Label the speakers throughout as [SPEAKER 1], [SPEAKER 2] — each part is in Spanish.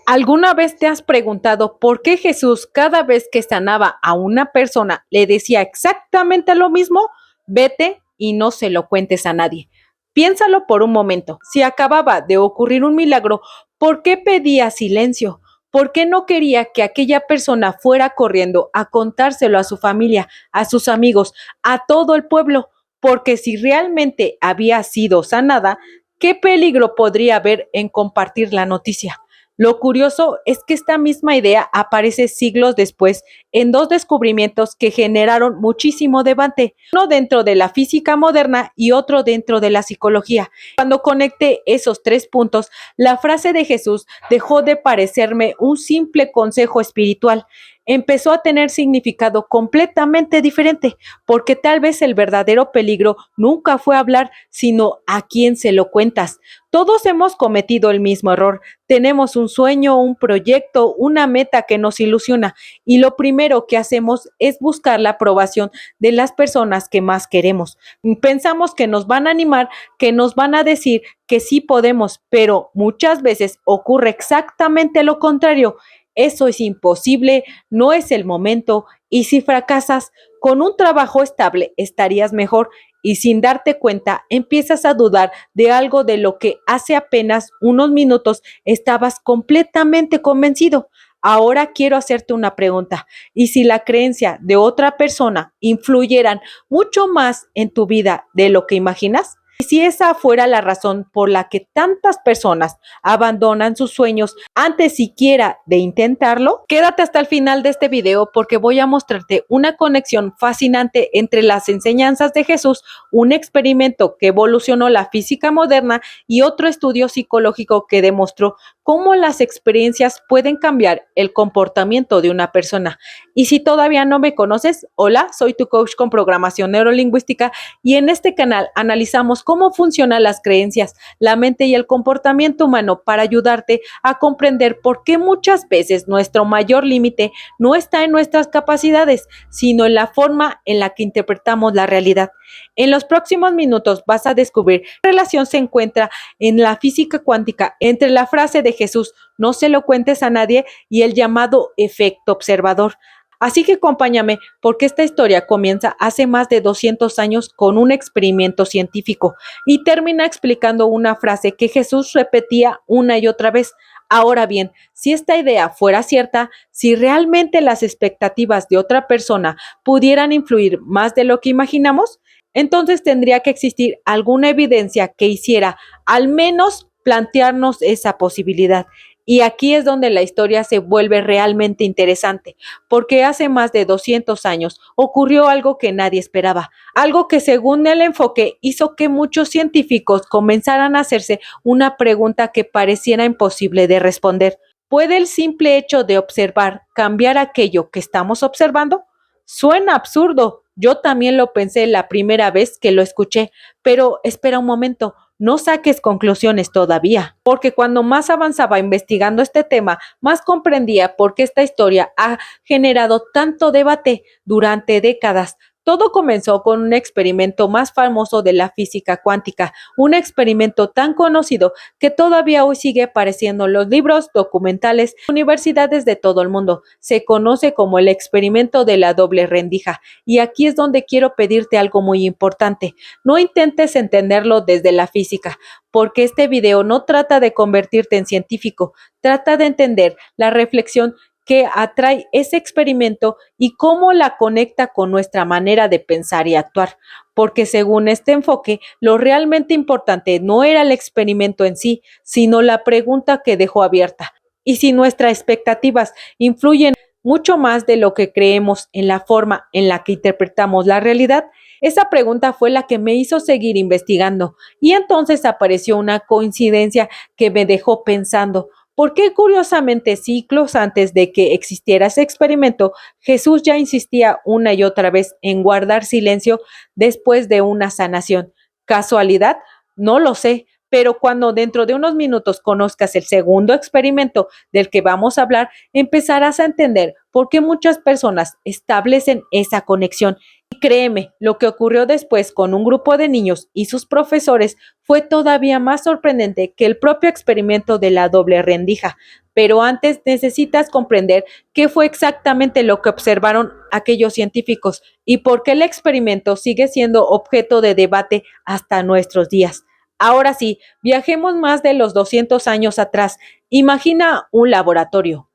[SPEAKER 1] ¿Alguna vez te has preguntado por qué Jesús cada vez que sanaba a una persona le decía exactamente lo mismo? Vete y no se lo cuentes a nadie. Piénsalo por un momento. Si acababa de ocurrir un milagro, ¿por qué pedía silencio? ¿Por qué no quería que aquella persona fuera corriendo a contárselo a su familia, a sus amigos, a todo el pueblo? Porque si realmente había sido sanada, ¿qué peligro podría haber en compartir la noticia? Lo curioso es que esta misma idea aparece siglos después en dos descubrimientos que generaron muchísimo debate, uno dentro de la física moderna y otro dentro de la psicología. Cuando conecté esos tres puntos, la frase de Jesús dejó de parecerme un simple consejo espiritual. Empezó a tener significado completamente diferente, porque tal vez el verdadero peligro nunca fue hablar, sino a quién se lo cuentas. Todos hemos cometido el mismo error. Tenemos un sueño, un proyecto, una meta que nos ilusiona y lo primero que hacemos es buscar la aprobación de las personas que más queremos. Pensamos que nos van a animar, que nos van a decir que sí podemos, pero muchas veces ocurre exactamente lo contrario. Eso es imposible, no es el momento y si fracasas, con un trabajo estable estarías mejor y sin darte cuenta empiezas a dudar de algo de lo que hace apenas unos minutos estabas completamente convencido. Ahora quiero hacerte una pregunta. ¿Y si la creencia de otra persona influyeran mucho más en tu vida de lo que imaginas? ¿Y si esa fuera la razón por la que tantas personas abandonan sus sueños antes siquiera de intentarlo? Quédate hasta el final de este video porque voy a mostrarte una conexión fascinante entre las enseñanzas de Jesús, un experimento que evolucionó la física moderna y otro estudio psicológico que demostró cómo las experiencias pueden cambiar el comportamiento de una persona. Y si todavía no me conoces, hola, soy tu coach con programación neurolingüística y en este canal analizamos cómo funcionan las creencias, la mente y el comportamiento humano para ayudarte a comprender por qué muchas veces nuestro mayor límite no está en nuestras capacidades, sino en la forma en la que interpretamos la realidad. En los próximos minutos vas a descubrir qué relación se encuentra en la física cuántica entre la frase de Jesús, no se lo cuentes a nadie, y el llamado efecto observador. Así que acompáñame porque esta historia comienza hace más de 200 años con un experimento científico y termina explicando una frase que Jesús repetía una y otra vez. Ahora bien, si esta idea fuera cierta, si realmente las expectativas de otra persona pudieran influir más de lo que imaginamos, entonces tendría que existir alguna evidencia que hiciera al menos plantearnos esa posibilidad. Y aquí es donde la historia se vuelve realmente interesante, porque hace más de 200 años ocurrió algo que nadie esperaba, algo que según el enfoque hizo que muchos científicos comenzaran a hacerse una pregunta que pareciera imposible de responder. ¿Puede el simple hecho de observar cambiar aquello que estamos observando? Suena absurdo. Yo también lo pensé la primera vez que lo escuché, pero espera un momento. No saques conclusiones todavía, porque cuando más avanzaba investigando este tema, más comprendía por qué esta historia ha generado tanto debate durante décadas. Todo comenzó con un experimento más famoso de la física cuántica, un experimento tan conocido que todavía hoy sigue apareciendo en los libros, documentales, universidades de todo el mundo. Se conoce como el experimento de la doble rendija. Y aquí es donde quiero pedirte algo muy importante. No intentes entenderlo desde la física, porque este video no trata de convertirte en científico, trata de entender la reflexión que atrae ese experimento y cómo la conecta con nuestra manera de pensar y actuar, porque según este enfoque, lo realmente importante no era el experimento en sí, sino la pregunta que dejó abierta. Y si nuestras expectativas influyen mucho más de lo que creemos en la forma en la que interpretamos la realidad, esa pregunta fue la que me hizo seguir investigando y entonces apareció una coincidencia que me dejó pensando. ¿Por qué curiosamente siglos antes de que existiera ese experimento, Jesús ya insistía una y otra vez en guardar silencio después de una sanación? ¿Casualidad? No lo sé, pero cuando dentro de unos minutos conozcas el segundo experimento del que vamos a hablar, empezarás a entender por qué muchas personas establecen esa conexión. Y créeme, lo que ocurrió después con un grupo de niños y sus profesores fue todavía más sorprendente que el propio experimento de la doble rendija. pero antes necesitas comprender qué fue exactamente lo que observaron aquellos científicos y por qué el experimento sigue siendo objeto de debate hasta nuestros días. Ahora sí, viajemos más de los 200 años atrás. Imagina un laboratorio.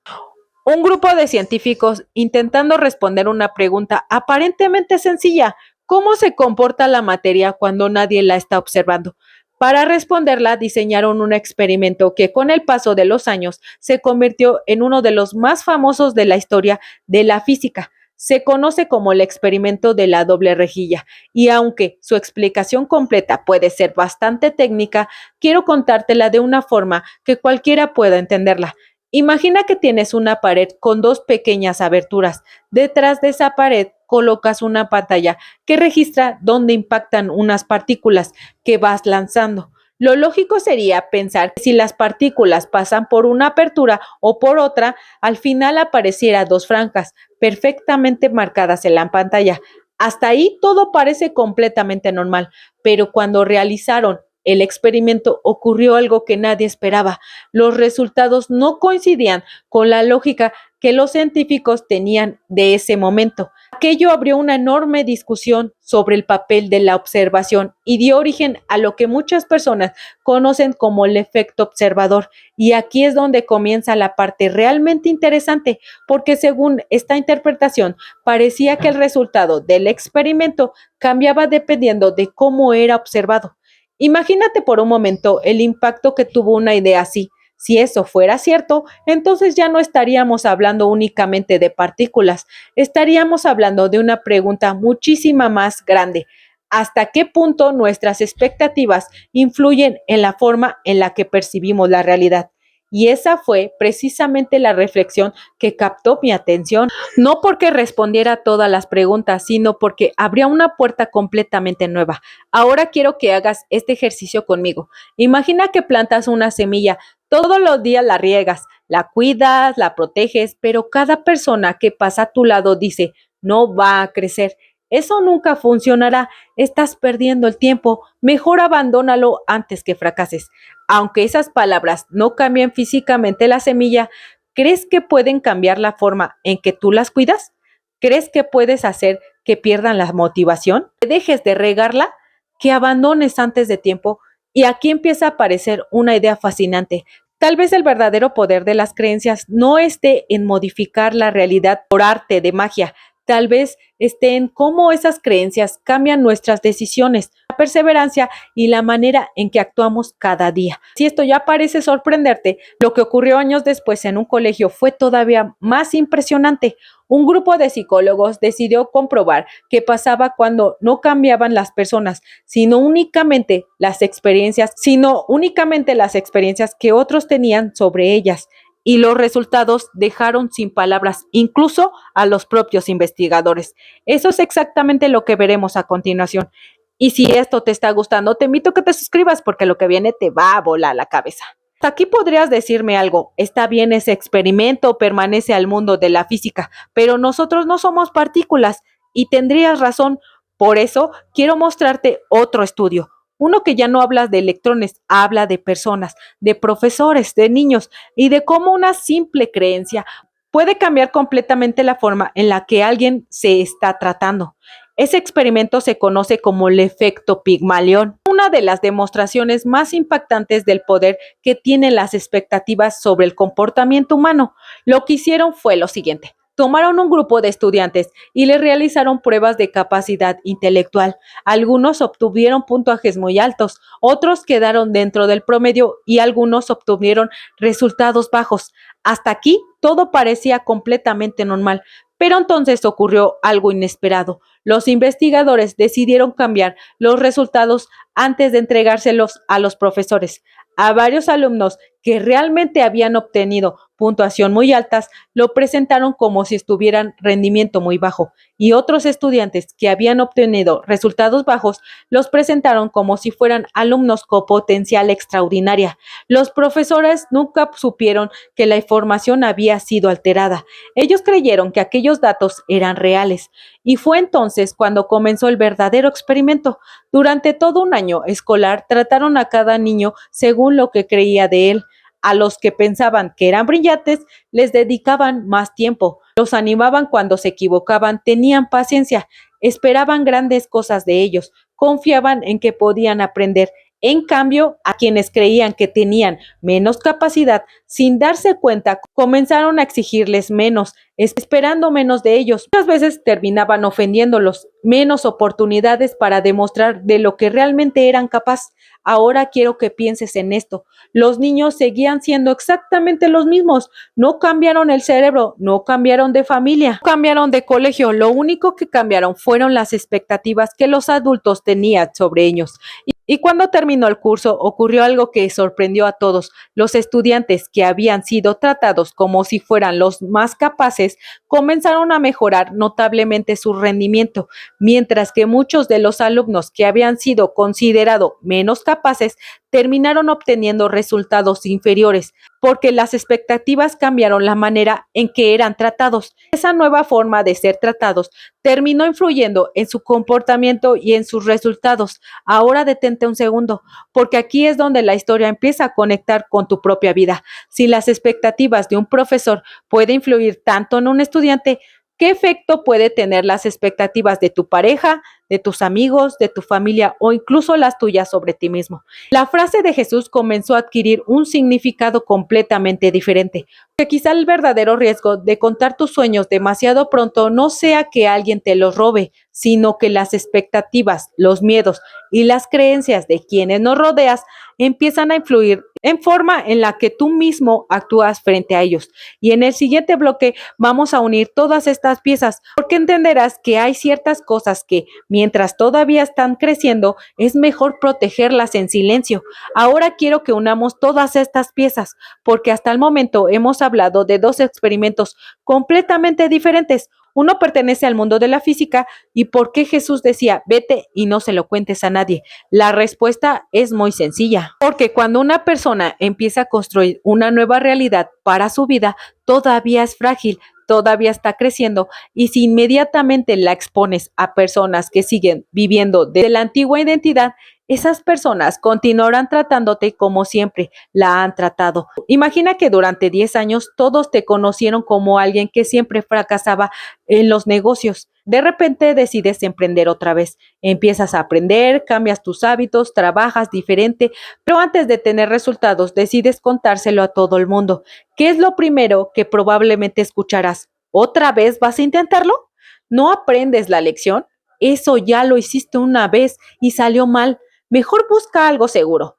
[SPEAKER 1] Un grupo de científicos intentando responder una pregunta aparentemente sencilla: ¿cómo se comporta la materia cuando nadie la está observando? Para responderla, diseñaron un experimento que con el paso de los años se convirtió en uno de los más famosos de la historia de la física. Se conoce como el experimento de la doble rejilla, y aunque su explicación completa puede ser bastante técnica, quiero contártela de una forma que cualquiera pueda entenderla. Imagina que tienes una pared con dos pequeñas aberturas. Detrás de esa pared colocas una pantalla que registra dónde impactan unas partículas que vas lanzando. Lo lógico sería pensar que si las partículas pasan por una apertura o por otra, al final apareciera dos franjas perfectamente marcadas en la pantalla. Hasta ahí todo parece completamente normal, pero cuando realizaron el experimento ocurrió algo que nadie esperaba. Los resultados no coincidían con la lógica que los científicos tenían de ese momento. Aquello abrió una enorme discusión sobre el papel de la observación y dio origen a lo que muchas personas conocen como el efecto observador. Y aquí es donde comienza la parte realmente interesante, porque según esta interpretación, parecía que el resultado del experimento cambiaba dependiendo de cómo era observado. Imagínate por un momento el impacto que tuvo una idea así. Si eso fuera cierto, entonces ya no estaríamos hablando únicamente de partículas, estaríamos hablando de una pregunta muchísima más grande. ¿Hasta qué punto nuestras expectativas influyen en la forma en la que percibimos la realidad? Y esa fue precisamente la reflexión que captó mi atención, no porque respondiera a todas las preguntas, sino porque abría una puerta completamente nueva. Ahora quiero que hagas este ejercicio conmigo. Imagina que plantas una semilla, todos los días la riegas, la cuidas, la proteges, pero cada persona que pasa a tu lado dice: no va a crecer. Eso nunca funcionará, estás perdiendo el tiempo, mejor abandónalo antes que fracases. Aunque esas palabras no cambian físicamente la semilla, ¿crees que pueden cambiar la forma en que tú las cuidas? ¿Crees que puedes hacer que pierdan la motivación? ¿Que dejes de regarla? ¿Que abandones antes de tiempo? Y aquí empieza a aparecer una idea fascinante. Tal vez el verdadero poder de las creencias no esté en modificar la realidad por arte de magia. Tal vez esté en cómo esas creencias cambian nuestras decisiones, la perseverancia y la manera en que actuamos cada día. Si esto ya parece sorprenderte, lo que ocurrió años después en un colegio fue todavía más impresionante. Un grupo de psicólogos decidió comprobar qué pasaba cuando no cambiaban las personas, sino únicamente las experiencias que otros tenían sobre ellas. Y los resultados dejaron sin palabras, incluso a los propios investigadores. Eso es exactamente lo que veremos a continuación. Y si esto te está gustando, te invito a que te suscribas porque lo que viene te va a volar la cabeza. Hasta aquí podrías decirme algo: está bien, ese experimento permanece al mundo de la física, pero nosotros no somos partículas, y tendrías razón. Por eso quiero mostrarte otro estudio. Uno que ya no habla de electrones, habla de personas, de profesores, de niños, y de cómo una simple creencia puede cambiar completamente la forma en la que alguien se está tratando. Ese experimento se conoce como el efecto Pigmalión, una de las demostraciones más impactantes del poder que tienen las expectativas sobre el comportamiento humano. Lo que hicieron fue lo siguiente: tomaron un grupo de estudiantes y les realizaron pruebas de capacidad intelectual. Algunos obtuvieron puntajes muy altos, otros quedaron dentro del promedio y algunos obtuvieron resultados bajos. Hasta aquí todo parecía completamente normal, pero entonces ocurrió algo inesperado. Los investigadores decidieron cambiar los resultados antes de entregárselos a los profesores. A varios alumnos que realmente habían obtenido puntuación muy altas lo presentaron como si estuvieran rendimiento muy bajo, y otros estudiantes que habían obtenido resultados bajos los presentaron como si fueran alumnos con potencial extraordinaria. Los profesores nunca supieron que la información había sido alterada. Ellos creyeron que aquellos datos eran reales, y fue entonces cuando comenzó el verdadero experimento. Durante todo un año escolar trataron a cada niño según lo que creía de él. A los que pensaban que eran brillantes, les dedicaban más tiempo, los animaban cuando se equivocaban, tenían paciencia, esperaban grandes cosas de ellos, confiaban en que podían aprender. En cambio, a quienes creían que tenían menos capacidad, sin darse cuenta, comenzaron a exigirles menos, esperando menos de ellos. Muchas veces terminaban ofendiéndolos, menos oportunidades para demostrar de lo que realmente eran capaces. Ahora quiero que pienses en esto. Los niños seguían siendo exactamente los mismos. No cambiaron el cerebro, no cambiaron de familia, no cambiaron de colegio. Lo único que cambiaron fueron las expectativas que los adultos tenían sobre ellos. Y cuando terminó el curso, ocurrió algo que sorprendió a todos. Los estudiantes que habían sido tratados como si fueran los más capaces comenzaron a mejorar notablemente su rendimiento, mientras que muchos de los alumnos que habían sido considerados menos capaces terminaron obteniendo resultados inferiores, porque las expectativas cambiaron la manera en que eran tratados. Esa nueva forma de ser tratados terminó influyendo en su comportamiento y en sus resultados. Ahora detente un segundo, porque aquí es donde la historia empieza a conectar con tu propia vida. Si las expectativas de un profesor pueden influir tanto en un estudiante, ¿qué efecto puede tener las expectativas de tu pareja, de tus amigos, de tu familia o incluso las tuyas sobre ti mismo? La frase de Jesús comenzó a adquirir un significado completamente diferente, que quizá el verdadero riesgo de contar tus sueños demasiado pronto no sea que alguien te los robe, sino que las expectativas, los miedos y las creencias de quienes nos rodeas empiezan a influir en forma en la que tú mismo actúas frente a ellos. Y en el siguiente bloque vamos a unir todas estas piezas, porque entenderás que hay ciertas cosas que, mientras todavía están creciendo, es mejor protegerlas en silencio. Ahora quiero que unamos todas estas piezas, porque hasta el momento hemos hablado de dos experimentos completamente diferentes. Uno pertenece al mundo de la física. ¿Y por qué Jesús decía, vete y no se lo cuentes a nadie? La respuesta es muy sencilla, porque cuando una persona empieza a construir una nueva realidad para su vida, todavía es frágil, todavía está creciendo, y si inmediatamente la expones a personas que siguen viviendo de la antigua identidad, esas personas continuarán tratándote como siempre la han tratado. Imagina que durante 10 años todos te conocieron como alguien que siempre fracasaba en los negocios. De repente decides emprender otra vez. Empiezas a aprender, cambias tus hábitos, trabajas diferente, pero antes de tener resultados decides contárselo a todo el mundo. ¿Qué es lo primero que probablemente escucharás? ¿Otra vez vas a intentarlo? ¿No aprendes la lección? Eso ya lo hiciste una vez y salió mal. Mejor busca algo seguro.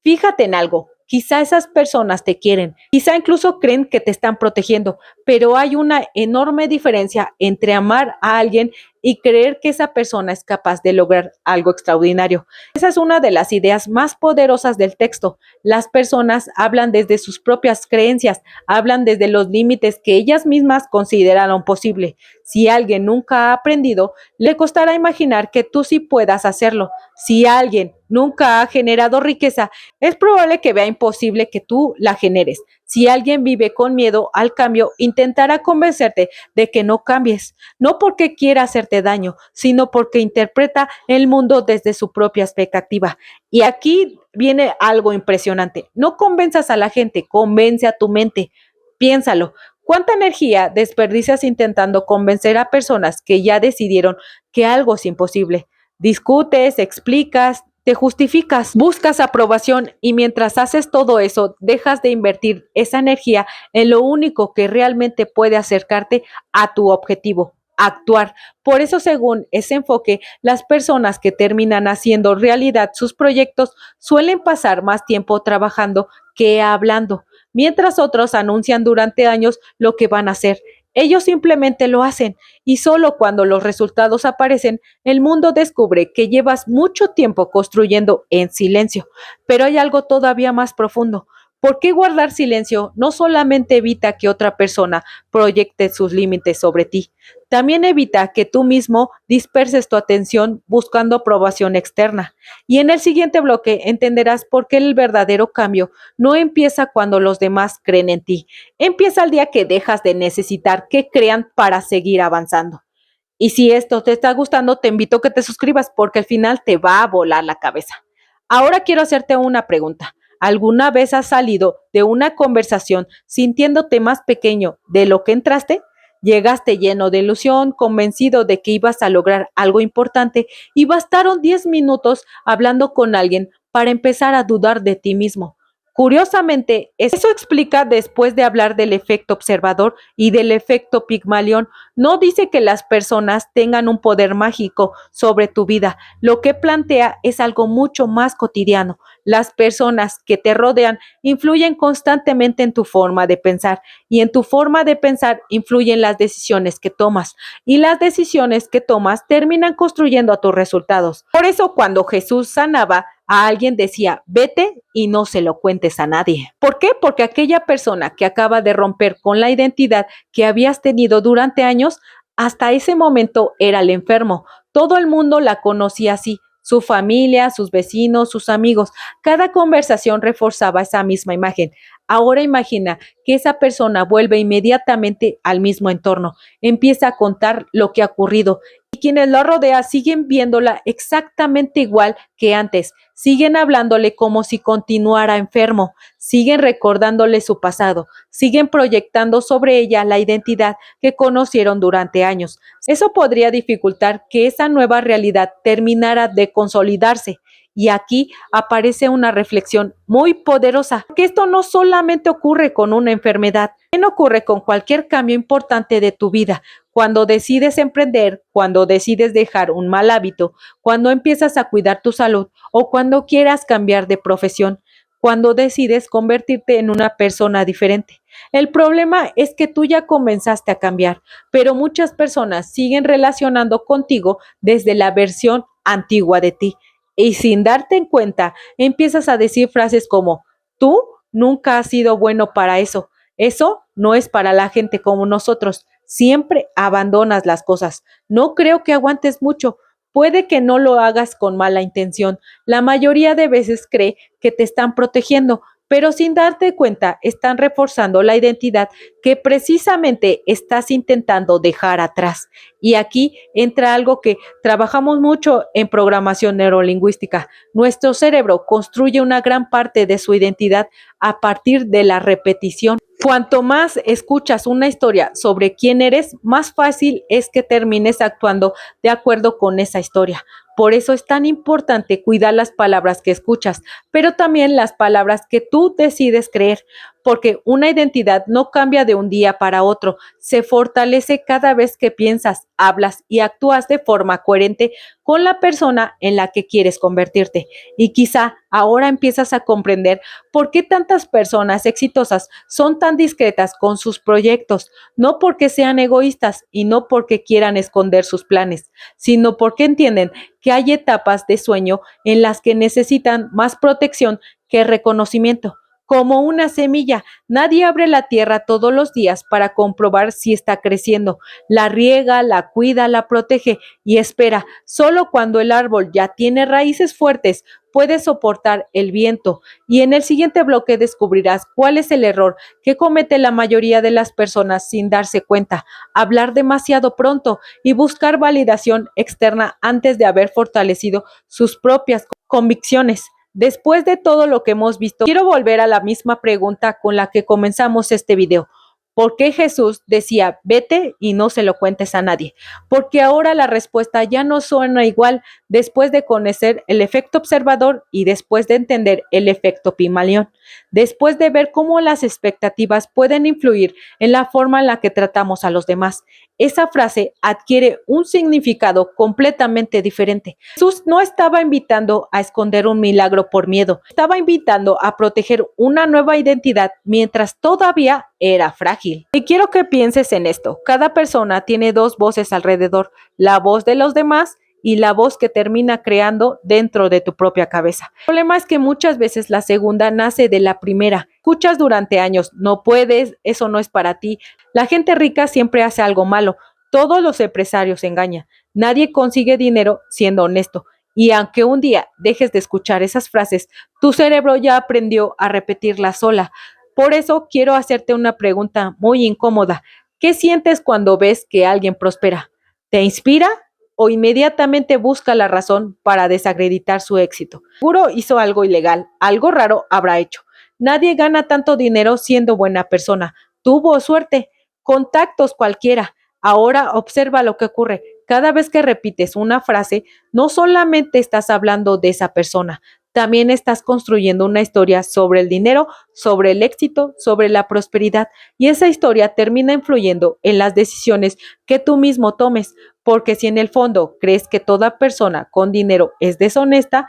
[SPEAKER 1] Fíjate en algo. Quizá esas personas te quieren, quizá incluso creen que te están protegiendo, pero hay una enorme diferencia entre amar a alguien y creer que esa persona es capaz de lograr algo extraordinario. Esa es una de las ideas más poderosas del texto. Las personas hablan desde sus propias creencias, hablan desde los límites que ellas mismas consideraron posible. Si alguien nunca ha aprendido, le costará imaginar que tú sí puedas hacerlo. Si alguien nunca ha generado riqueza, es probable que vea imposible que tú la generes. Si alguien vive con miedo al cambio, intentará convencerte de que no cambies, no porque quiera hacerte daño, sino porque interpreta el mundo desde su propia expectativa. Y aquí viene algo impresionante. No convenzas a la gente, convence a tu mente. Piénsalo. ¿Cuánta energía desperdicias intentando convencer a personas que ya decidieron que algo es imposible? Discutes, explicas, te justificas, buscas aprobación, y mientras haces todo eso, dejas de invertir esa energía en lo único que realmente puede acercarte a tu objetivo: actuar. Por eso, según ese enfoque, las personas que terminan haciendo realidad sus proyectos suelen pasar más tiempo trabajando que hablando, mientras otros anuncian durante años lo que van a hacer. Ellos simplemente lo hacen, y solo cuando los resultados aparecen, el mundo descubre que llevas mucho tiempo construyendo en silencio. Pero hay algo todavía más profundo. ¿Por qué guardar silencio no solamente evita que otra persona proyecte sus límites sobre ti? También evita que tú mismo disperses tu atención buscando aprobación externa. Y en el siguiente bloque entenderás por qué el verdadero cambio no empieza cuando los demás creen en ti. Empieza el día que dejas de necesitar que crean para seguir avanzando. Y si esto te está gustando, te invito a que te suscribas, porque al final te va a volar la cabeza. Ahora quiero hacerte una pregunta. ¿Alguna vez has salido de una conversación sintiéndote más pequeño de lo que entraste? Llegaste lleno de ilusión, convencido de que ibas a lograr algo importante y bastaron 10 minutos hablando con alguien para empezar a dudar de ti mismo. Curiosamente, eso explica después de hablar del efecto observador y del efecto Pigmalión. No dice que las personas tengan un poder mágico sobre tu vida. Lo que plantea es algo mucho más cotidiano. Las personas que te rodean influyen constantemente en tu forma de pensar y en tu forma de pensar influyen las decisiones que tomas y las decisiones que tomas terminan construyendo a tus resultados. Por eso cuando Jesús sanaba, a alguien decía, vete y no se lo cuentes a nadie. ¿Por qué? Porque aquella persona que acaba de romper con la identidad que habías tenido durante años, hasta ese momento era el enfermo. Todo el mundo la conocía así, su familia, sus vecinos, sus amigos. Cada conversación reforzaba esa misma imagen. Ahora imagina que esa persona vuelve inmediatamente al mismo entorno, empieza a contar lo que ha ocurrido y quienes lo rodean siguen viéndola exactamente igual que antes, siguen hablándole como si continuara enfermo, siguen recordándole su pasado, siguen proyectando sobre ella la identidad que conocieron durante años. Eso podría dificultar que esa nueva realidad terminara de consolidarse. Y aquí aparece una reflexión muy poderosa, que esto no solamente ocurre con una enfermedad, también ocurre con cualquier cambio importante de tu vida. Cuando decides emprender, cuando decides dejar un mal hábito, cuando empiezas a cuidar tu salud o cuando quieras cambiar de profesión, cuando decides convertirte en una persona diferente. El problema es que tú ya comenzaste a cambiar, pero muchas personas siguen relacionando contigo desde la versión antigua de ti. Y sin darte en cuenta, empiezas a decir frases como, tú nunca has sido bueno para eso, eso no es para la gente como nosotros, siempre abandonas las cosas, no creo que aguantes mucho, puede que no lo hagas con mala intención, la mayoría de veces cree que te están protegiendo, pero sin darte cuenta están reforzando la identidad que precisamente estás intentando dejar atrás. Y aquí entra algo que trabajamos mucho en programación neurolingüística. Nuestro cerebro construye una gran parte de su identidad a partir de la repetición. Cuanto más escuchas una historia sobre quién eres, más fácil es que termines actuando de acuerdo con esa historia. Por eso es tan importante cuidar las palabras que escuchas, pero también las palabras que tú decides creer, porque una identidad no cambia de un día para otro, se fortalece cada vez que piensas, hablas y actúas de forma coherente con la persona en la que quieres convertirte. Y quizá ahora empiezas a comprender por qué tantas personas exitosas son tan discretas con sus proyectos, no porque sean egoístas y no porque quieran esconder sus planes, sino porque entienden que hay etapas de sueño en las que necesitan más protección que reconocimiento. Como una semilla, nadie abre la tierra todos los días para comprobar si está creciendo. La riega, la cuida, la protege y espera. Solo cuando el árbol ya tiene raíces fuertes puede soportar el viento. Y en el siguiente bloque descubrirás cuál es el error que comete la mayoría de las personas sin darse cuenta: hablar demasiado pronto y buscar validación externa antes de haber fortalecido sus propias convicciones. Después de todo lo que hemos visto, quiero volver a la misma pregunta con la que comenzamos este video. ¿Por qué Jesús decía, vete y no se lo cuentes a nadie? Porque ahora la respuesta ya no suena igual después de conocer el efecto observador y después de entender el efecto Pigmalión, después de ver cómo las expectativas pueden influir en la forma en la que tratamos a los demás. Esa frase adquiere un significado completamente diferente. Jesús no estaba invitando a esconder un milagro por miedo, estaba invitando a proteger una nueva identidad mientras todavía era frágil. Y quiero que pienses en esto: cada persona tiene dos voces alrededor, la voz de los demás y la voz que termina creando dentro de tu propia cabeza. El problema es que muchas veces la segunda nace de la primera. Escuchas durante años, no puedes, eso no es para ti. La gente rica siempre hace algo malo. Todos los empresarios engañan. Nadie consigue dinero siendo honesto. Y aunque un día dejes de escuchar esas frases, tu cerebro ya aprendió a repetirlas sola. Por eso quiero hacerte una pregunta muy incómoda. ¿Qué sientes cuando ves que alguien prospera? ¿Te inspira o inmediatamente busca la razón para desacreditar su éxito. Seguro hizo algo ilegal, algo raro habrá hecho. Nadie gana tanto dinero siendo buena persona. Tuvo suerte, contactos cualquiera. Ahora observa lo que ocurre. Cada vez que repites una frase, no solamente estás hablando de esa persona, también estás construyendo una historia sobre el dinero, sobre el éxito, sobre la prosperidad, y esa historia termina influyendo en las decisiones que tú mismo tomes, porque si en el fondo crees que toda persona con dinero es deshonesta,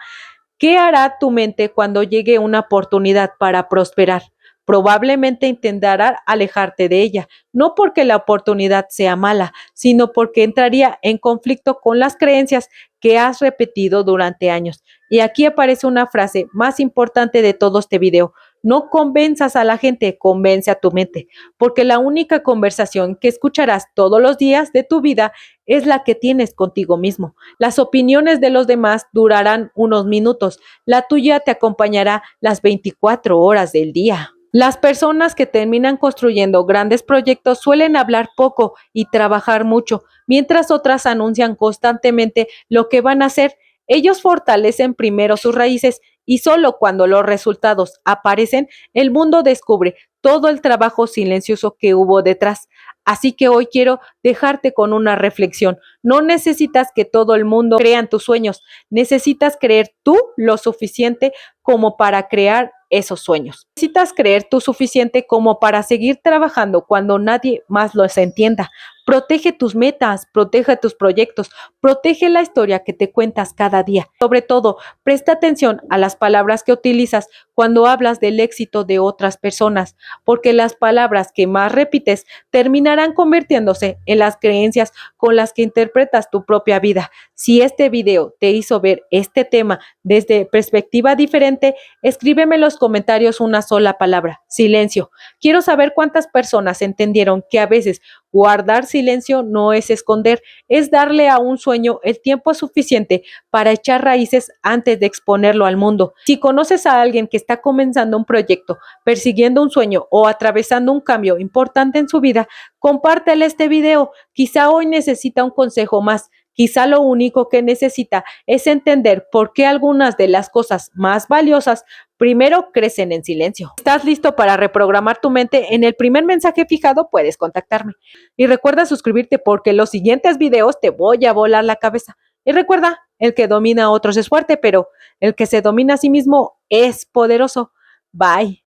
[SPEAKER 1] ¿qué hará tu mente cuando llegue una oportunidad para prosperar? Probablemente intentará alejarte de ella, no porque la oportunidad sea mala, sino porque entraría en conflicto con las creencias que has repetido durante años. Y aquí aparece una frase más importante de todo este video. No convenzas a la gente, convence a tu mente, porque la única conversación que escucharás todos los días de tu vida es la que tienes contigo mismo. Las opiniones de los demás durarán unos minutos, la tuya te acompañará las 24 horas del día. Las personas que terminan construyendo grandes proyectos suelen hablar poco y trabajar mucho, mientras otras anuncian constantemente lo que van a hacer. Ellos fortalecen primero sus raíces y solo cuando los resultados aparecen, el mundo descubre todo el trabajo silencioso que hubo detrás. Así que hoy quiero dejarte con una reflexión. No necesitas que todo el mundo crea en tus sueños, necesitas creer tú lo suficiente como para crear esos sueños. Necesitas creer tú suficiente como para seguir trabajando cuando nadie más los entienda. Protege tus metas, protege tus proyectos, protege la historia que te cuentas cada día. Sobre todo, presta atención a las palabras que utilizas cuando hablas del éxito de otras personas, porque las palabras que más repites terminarán convirtiéndose en las creencias con las que interpretas tu propia vida. Si este video te hizo ver este tema desde perspectiva diferente, escríbeme en los comentarios una sola palabra: silencio. Quiero saber cuántas personas entendieron que a veces guardar silencio no es esconder, es darle a un sueño el tiempo suficiente para echar raíces antes de exponerlo al mundo. Si conoces a alguien que está comenzando un proyecto, persiguiendo un sueño o atravesando un cambio importante en su vida, compártele este video. Quizá hoy necesita un consejo más. Quizá lo único que necesita es entender por qué algunas de las cosas más valiosas primero crecen en silencio. ¿Estás listo para reprogramar tu mente? En el primer mensaje fijado puedes contactarme. Y recuerda suscribirte porque en los siguientes videos te voy a volar la cabeza. Y recuerda, el que domina a otros es fuerte, pero el que se domina a sí mismo es poderoso. Bye.